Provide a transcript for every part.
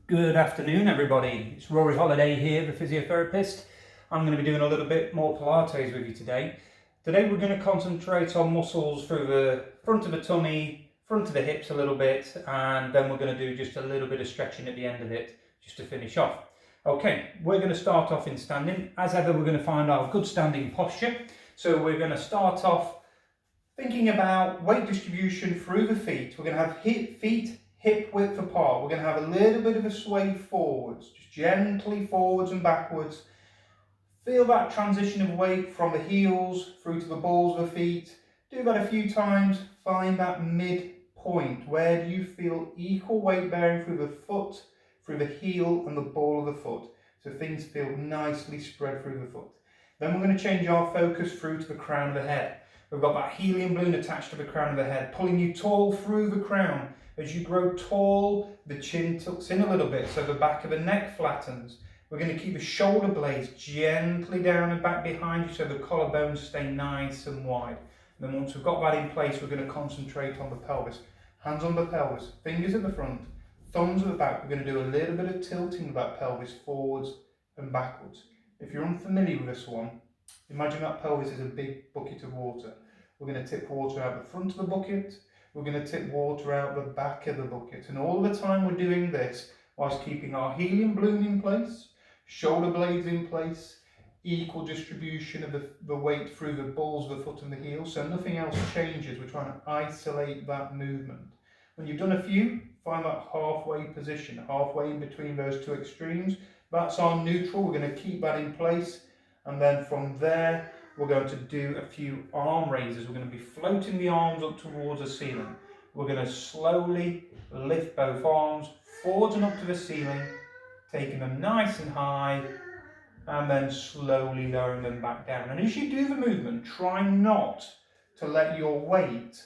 Good afternoon, everybody. It's Rory Holiday here, the physiotherapist. I'm going to be doing a little bit more Pilates with you today. Today we're going to concentrate on muscles through the front of the tummy, front of the hips a little bit, and then we're going to do just a little bit of stretching at the end of it, just to finish off. Okay, we're going to start off in standing. As ever, we're going to find our good standing posture. So we're going to start off thinking about weight distribution through the feet. We're going to have feet hip width apart. We're going to have a little bit of a sway forwards, just gently forwards and backwards. Feel that transition of weight from the heels through to the balls of the feet. Do that a few times. Find that midpoint. Where do you feel equal weight bearing through the foot, through the heel and the ball of the foot? So things feel nicely spread through the foot. Then we're going to change our focus through to the crown of the head. We've got that helium balloon attached to the crown of the head, pulling you tall through the crown. As you grow tall, the chin tucks in a little bit, so the back of the neck flattens. We're going to keep the shoulder blades gently down and back behind you so the collarbones stay nice and wide. And then once we've got that in place, we're going to concentrate on the pelvis. Hands on the pelvis, fingers at the front, thumbs at the back. We're going to do a little bit of tilting of that pelvis forwards and backwards. If you're unfamiliar with this one, imagine that pelvis is a big bucket of water. We're going to tip water out the front of the bucket. We're going to tip water out the back of the bucket. And all the time we're doing this whilst keeping our helium balloon in place, shoulder blades in place, equal distribution of the weight through the balls of the foot and the heel, so nothing else changes. We're trying to isolate that movement. When you've done a few, find that halfway position, halfway in between those two extremes. That's our neutral. We're going to keep that in place. And then from there, we're going to do a few arm raises. We're going to be floating the arms up towards the ceiling. We're going to slowly lift both arms forwards and up to the ceiling, taking them nice and high, and then slowly lowering them back down. And as you do the movement, try not to let your weight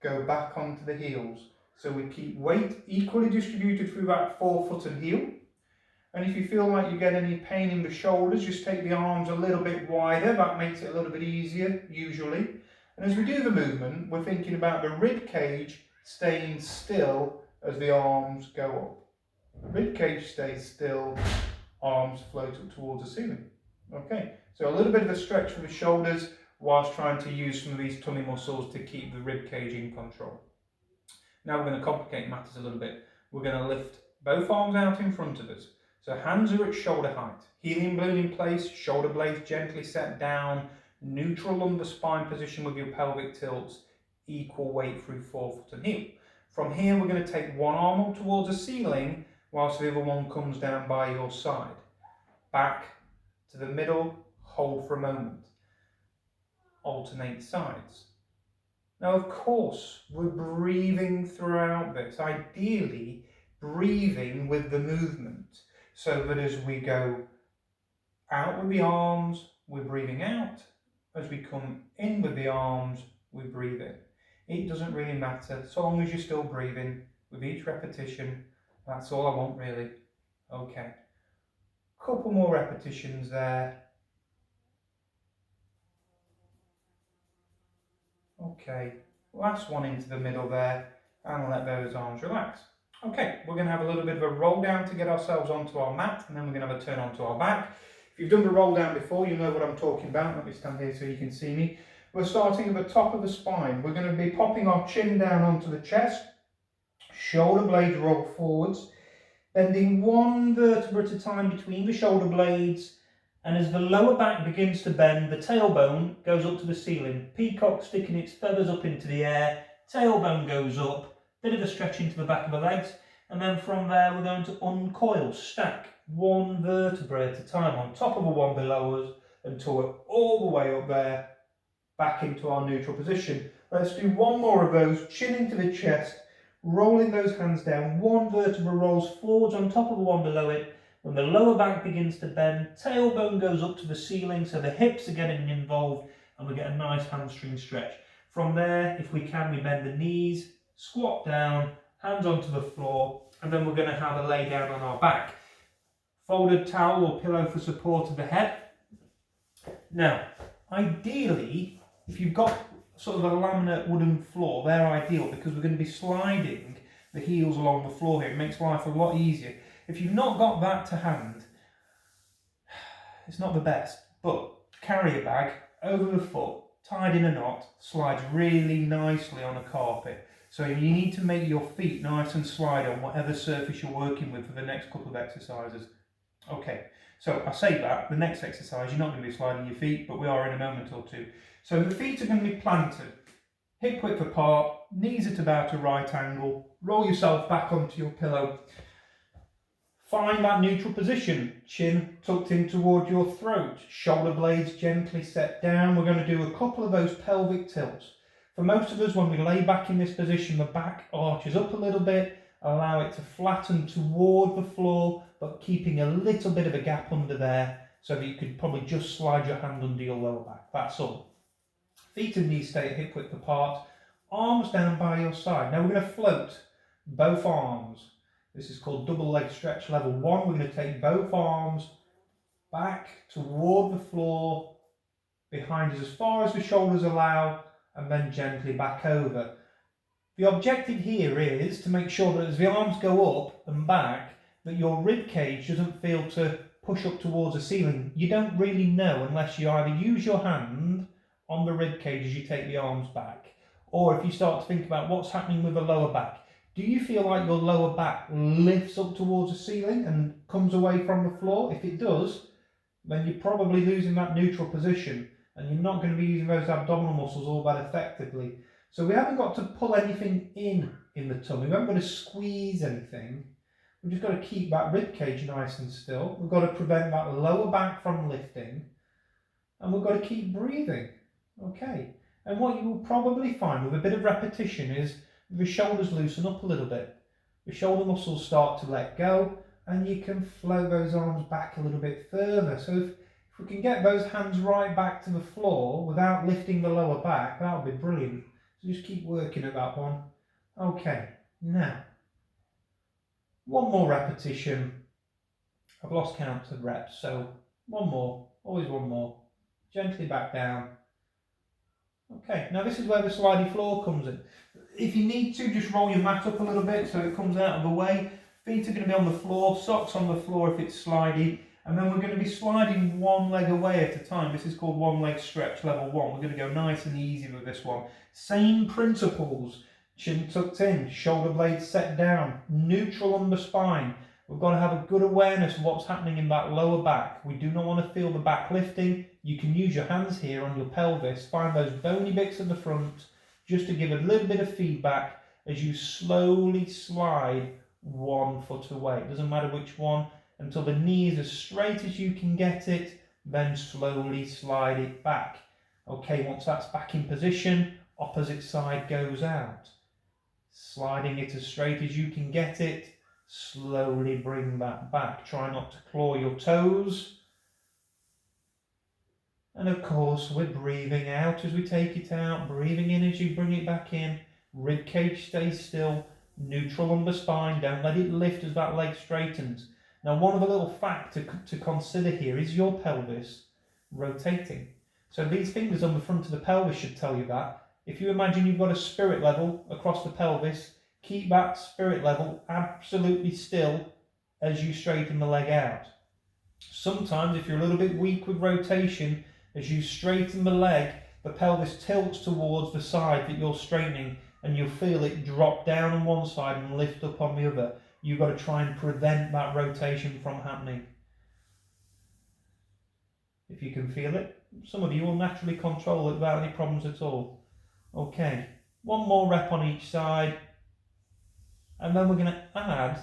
go back onto the heels. So we keep weight equally distributed through that forefoot and heel. And if you feel like you get any pain in the shoulders, just take the arms a little bit wider. That makes it a little bit easier, usually. And as we do the movement, we're thinking about the rib cage staying still as the arms go up. Rib cage stays still, arms float up towards the ceiling. Okay, so a little bit of a stretch for the shoulders whilst trying to use some of these tummy muscles to keep the rib cage in control. Now we're going to complicate matters a little bit. We're going to lift both arms out in front of us. So hands are at shoulder height, helium balloon in place, shoulder blades gently set down, neutral lumbar spine position with your pelvic tilts, equal weight through forefoot and heel. From here we're going to take one arm up towards the ceiling whilst the other one comes down by your side. Back to the middle, hold for a moment. Alternate sides. Now of course we're breathing throughout this, ideally breathing with the movement. So that as we go out with the arms, we're breathing out. As we come in with the arms, we breathe in. It doesn't really matter, so long as you're still breathing with each repetition. That's all I want really. Okay. Couple more repetitions there. Okay. Last one into the middle there, and let those arms relax. Okay, we're going to have a little bit of a roll down to get ourselves onto our mat, and then we're going to have a turn onto our back. If you've done the roll down before, you know what I'm talking about. Let me stand here so you can see me. We're starting at the top of the spine. We're going to be popping our chin down onto the chest, shoulder blades roll forwards, bending one vertebra at a time between the shoulder blades, and as the lower back begins to bend, the tailbone goes up to the ceiling. Peacock sticking its feathers up into the air, tailbone goes up, bit of a stretch into the back of the legs, and then from there we're going to uncoil, stack one vertebra at a time on top of the one below us until we're all the way up there, back into our neutral position. Let's do one more of those, chin into the chest, rolling those hands down, one vertebra rolls forwards on top of the one below it. When the lower back begins to bend, tailbone goes up to the ceiling, so the hips are getting involved, and we get a nice hamstring stretch. From there, if we can, we bend the knees, squat down, hands onto the floor, and then we're going to have a lay down on our back. Folded towel or pillow for support of the head. Now, ideally, if you've got sort of a laminate wooden floor, they're ideal because we're going to be sliding the heels along the floor here. It makes life a lot easier. If you've not got that to hand, it's not the best, but carrier bag over the foot, tied in a knot, slides really nicely on a carpet. So you need to make your feet nice and slide on whatever surface you're working with for the next couple of exercises. Okay, so I say that, the next exercise, you're not going to be sliding your feet, but we are in a moment or two. So the feet are going to be planted, hip width apart, knees at about a right angle, roll yourself back onto your pillow. Find that neutral position, chin tucked in toward your throat, shoulder blades gently set down. We're going to do a couple of those pelvic tilts. For most of us, when we lay back in this position, the back arches up a little bit, allow it to flatten toward the floor, but keeping a little bit of a gap under there so that you could probably just slide your hand under your lower back. That's all. Feet and knees stay hip width apart, arms down by your side. Now we're going to float both arms. This is called double leg stretch level 1. We're going to take both arms back toward the floor, behind us as far as the shoulders allow, and then gently back over. The objective here is to make sure that as the arms go up and back, that your rib cage doesn't feel to push up towards the ceiling. You don't really know unless you either use your hand on the rib cage as you take the arms back, or if you start to think about what's happening with the lower back. Do you feel like your lower back lifts up towards the ceiling and comes away from the floor? If it does, then you're probably losing that neutral position and you're not going to be using those abdominal muscles all that effectively. So we haven't got to pull anything in the tummy. We haven't got to squeeze anything. We've just got to keep that rib cage nice and still. We've got to prevent that lower back from lifting. And we've got to keep breathing. Okay. And what you will probably find with a bit of repetition is the shoulders loosen up a little bit. The shoulder muscles start to let go and you can float those arms back a little bit further. So if we can get those hands right back to the floor without lifting the lower back, that would be brilliant. So just keep working at that one. Okay, now, one more repetition. I've lost count of reps, so one more, always one more. Gently back down. Okay, now this is where the slidey floor comes in. If you need to, just roll your mat up a little bit so it comes out of the way. Feet are going to be on the floor, socks on the floor if it's slidey, and then we're going to be sliding one leg away at a time. This is called one leg stretch level 1. We're going to go nice and easy with this one. Same principles, chin tucked in, shoulder blades set down, neutral under spine. We've got to have a good awareness of what's happening in that lower back. We do not want to feel the back lifting. You can use your hands here on your pelvis, find those bony bits at the front, just to give a little bit of feedback as you slowly slide one foot away. It doesn't matter which one, until the knee is as straight as you can get it, then slowly slide it back. Okay, once that's back in position, opposite side goes out. Sliding it as straight as you can get it, slowly bring that back. Try not to claw your toes. And of course, we're breathing out as we take it out, breathing in as you bring it back in. Rib cage stays still, neutral under spine, don't let it lift as that leg straightens. Now, one of the little facts to consider here is your pelvis rotating. So these fingers on the front of the pelvis should tell you that. If you imagine you've got a spirit level across the pelvis, keep that spirit level absolutely still as you straighten the leg out. Sometimes, if you're a little bit weak with rotation, as you straighten the leg, the pelvis tilts towards the side that you're straightening and you'll feel it drop down on one side and lift up on the other. You've got to try and prevent that rotation from happening. If you can feel it, some of you will naturally control it without any problems at all. Okay, one more rep on each side, and then we're going to add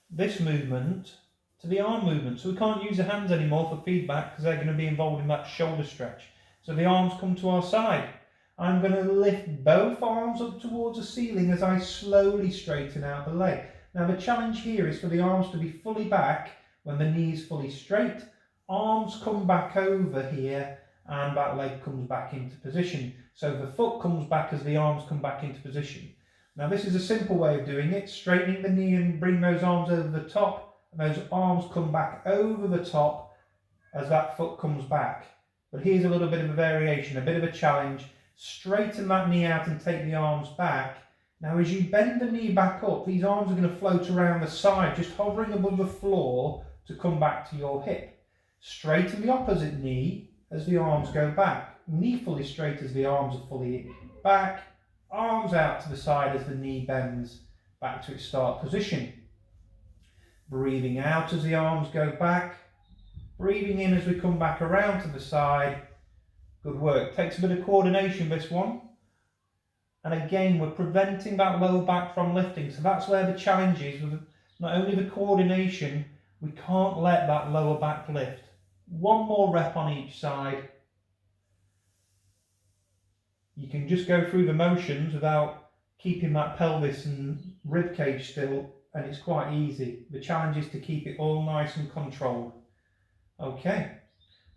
this movement to the arm movement. So we can't use the hands anymore for feedback because they're going to be involved in that shoulder stretch. So the arms come to our side. I'm going to lift both arms up towards the ceiling as I slowly straighten out the leg. Now the challenge here is for the arms to be fully back when the knee is fully straight. Arms come back over here and that leg comes back into position. So the foot comes back as the arms come back into position. Now this is a simple way of doing it. Straightening the knee and bring those arms over the top. And those arms come back over the top as that foot comes back. But here's a little bit of a variation, a bit of a challenge. Straighten that knee out and take the arms back. Now as you bend the knee back up, these arms are going to float around the side, just hovering above the floor to come back to your hip. Straighten the opposite knee as the arms go back. Knee fully straight as the arms are fully back. Arms out to the side as the knee bends back to its start position. Breathing out as the arms go back. Breathing in as we come back around to the side. Good work. Takes a bit of coordination, this one. And again, we're preventing that lower back from lifting. So that's where the challenge is. With not only the coordination, we can't let that lower back lift. One more rep on each side. You can just go through the motions without keeping that pelvis and rib cage still, and it's quite easy. The challenge is to keep it all nice and controlled. Okay,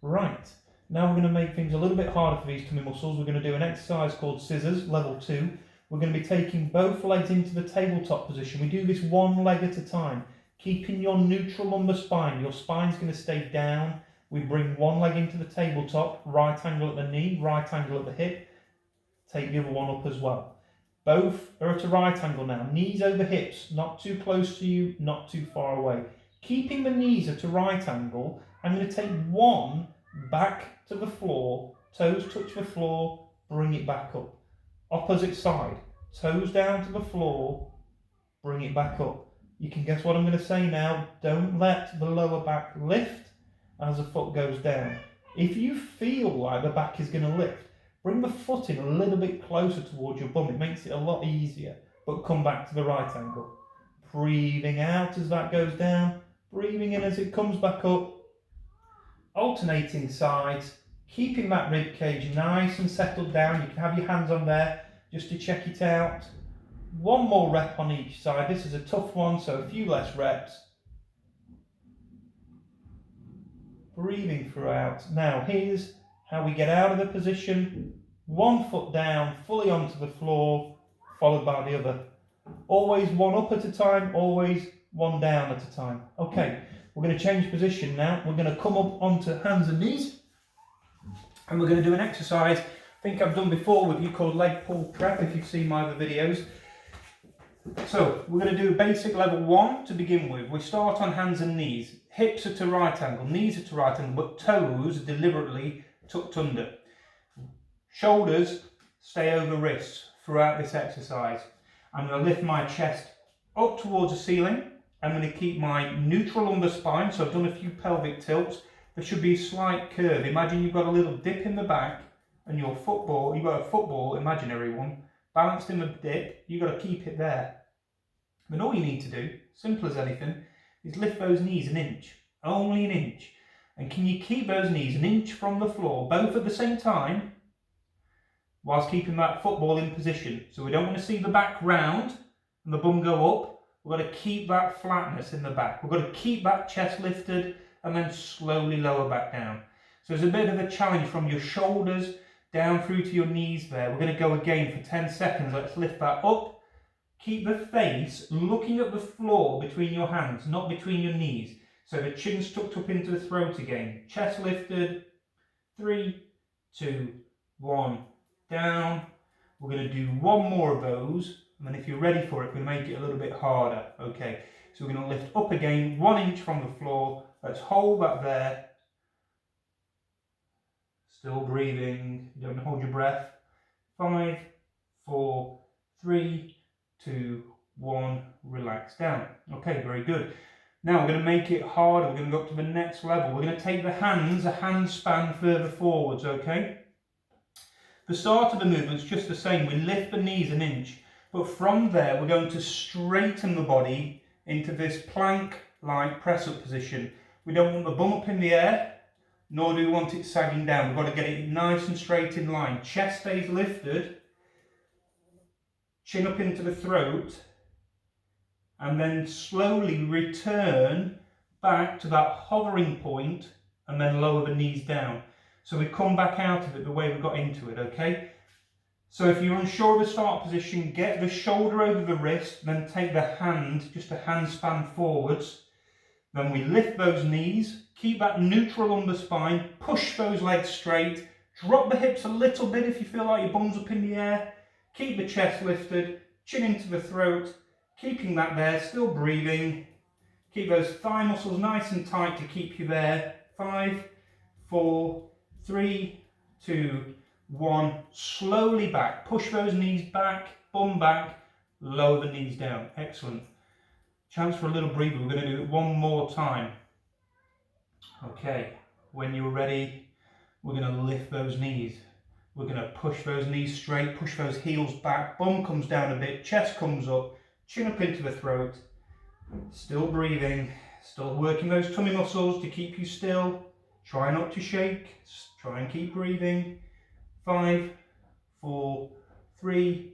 right. Now we're going to make things a little bit harder for these tummy muscles. We're going to do an exercise called scissors, level 2. We're going to be taking both legs into the tabletop position. We do this one leg at a time, keeping your neutral lumbar spine. Your spine's going to stay down. We bring one leg into the tabletop, right angle at the knee, right angle at the hip. Take the other one up as well. Both are at a right angle now. Knees over hips, not too close to you, not too far away. Keeping the knees at a right angle, I'm going to take one back to the floor, toes touch the floor, bring it back up. Opposite side, toes down to the floor, bring it back up. You can guess what I'm going to say now. Don't let the lower back lift as the foot goes down. If you feel like the back is going to lift, bring the foot in a little bit closer towards your bum. It makes it a lot easier, but come back to the right angle. Breathing out as that goes down, breathing in as it comes back up. Alternating sides, keeping that rib cage nice and settled down. You can have your hands on there just to check it out. One more rep on each side. This is a tough one, so a few less reps. Breathing throughout. Now here's how we get out of the position. One foot down, fully onto the floor, followed by the other. Always one up at a time, always one down at a time. Okay, we're going to change position now. We're going to come up onto hands and knees, and we're going to do an exercise I think I've done before with you called leg pull prep, if you've seen my other videos. So we're going to do a basic level 1 to begin with. We start on hands and knees. Hips are to right angle, knees are to right angle, but toes deliberately tucked under. Shoulders stay over wrists throughout this exercise. I'm going to lift my chest up towards the ceiling. I'm going to keep my neutral lumbar spine, so I've done a few pelvic tilts. There should be a slight curve. Imagine you've got a little dip in the back and your football, you've got a football, imaginary one, balanced in the dip. You've got to keep it there. Then all you need to do, simple as anything, is lift those knees an inch, only an inch. And can you keep those knees an inch from the floor, both at the same time, whilst keeping that football in position? So we don't want to see the back round and the bum go up. We've got to keep that flatness in the back. We've got to keep that chest lifted and then slowly lower back down. So there's a bit of a challenge from your shoulders down through to your knees there. We're going to go again for 10 seconds. Let's lift that up. Keep the face looking at the floor between your hands, not between your knees. So the chin's tucked up into the throat again. Chest lifted. 3, 2, 1, down. We're going to do one more of those. And then if you're ready for it, we're going to make it a little bit harder. Okay, so we're going to lift up again, 1 inch from the floor. Let's hold that there. Still breathing. Don't hold your breath. 5, 4, 3, 2, 1. Relax down. Okay, very good. Now we're going to make it harder. We're going to go up to the next level. We're going to take the hands a hand span further forwards, okay? The start of the movement's just the same. We lift the knees an inch. But from there, we're going to straighten the body into this plank-like press-up position. We don't want the bum up in the air, nor do we want it sagging down. We've got to get it nice and straight in line. Chest stays lifted, chin up into the throat, and then slowly return back to that hovering point and then lower the knees down. So we come back out of it the way we got into it, okay? So if you're unsure of the start position, get the shoulder over the wrist, then take the hand, just a hand span forwards. Then we lift those knees, keep that neutral lumbar spine, push those legs straight, drop the hips a little bit if you feel like your bum's up in the air, keep the chest lifted, chin into the throat, keeping that there, still breathing. Keep those thigh muscles nice and tight to keep you there. 5, 4, 3, 2, 1. Slowly back. Push those knees back, bum back, lower the knees down. Excellent. Chance for a little breather. We're going to do it one more time. Okay, when you're ready, we're going to lift those knees. We're going to push those knees straight, push those heels back, bum comes down a bit, chest comes up, chin up into the throat. Still breathing, still working those tummy muscles to keep you still. Try not to shake, try and keep breathing. 5, 4, 3,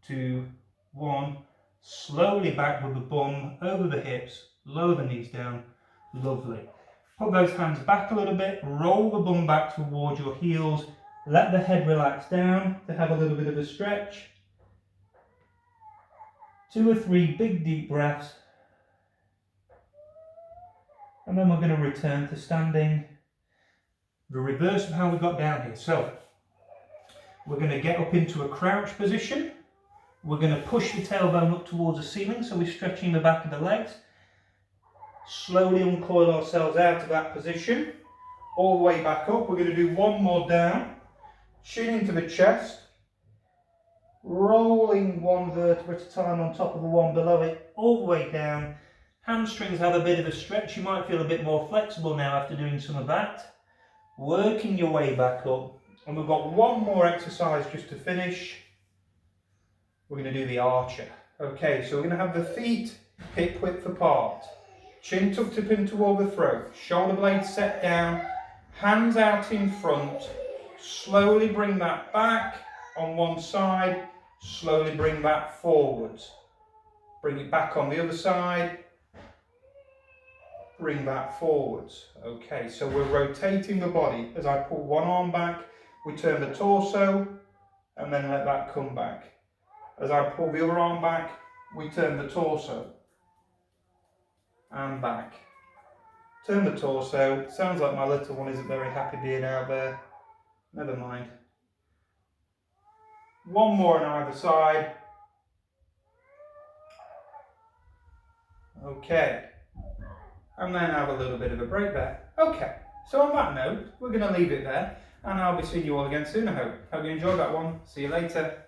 2, 1. Slowly back with the bum over the hips, lower the knees down. Lovely. Put those hands back a little bit, roll the bum back towards your heels, let the head relax down to have a little bit of a stretch. 2 or 3 big deep breaths. And then we're going to return to standing. The reverse of how we got down here. So, we're going to get up into a crouch position. We're going to push the tailbone up towards the ceiling, so we're stretching the back of the legs. Slowly uncoil ourselves out of that position. All the way back up. We're going to do one more down. Chin into the chest. Rolling one vertebra at a time on top of the one below it. All the way down. Hamstrings have a bit of a stretch. You might feel a bit more flexible now after doing some of that. Working your way back up. And we've got one more exercise just to finish. We're going to do the archer. Okay, so we're going to have the feet hip width apart. Chin tucked up in toward the throat. Shoulder blades set down. Hands out in front. Slowly bring that back on one side. Slowly bring that forwards. Bring it back on the other side. Bring that forwards. Okay, so we're rotating the body. As I pull one arm back, we turn the torso and then let that come back. As I pull the other arm back, we turn the torso and back. Turn the torso. Sounds like my little one isn't very happy being out there. Never mind. One more on either side. Okay. And then have a little bit of a break there. Okay, so on that note, we're going to leave it there, and I'll be seeing you all again soon, I hope. Hope you enjoyed that one. See you later.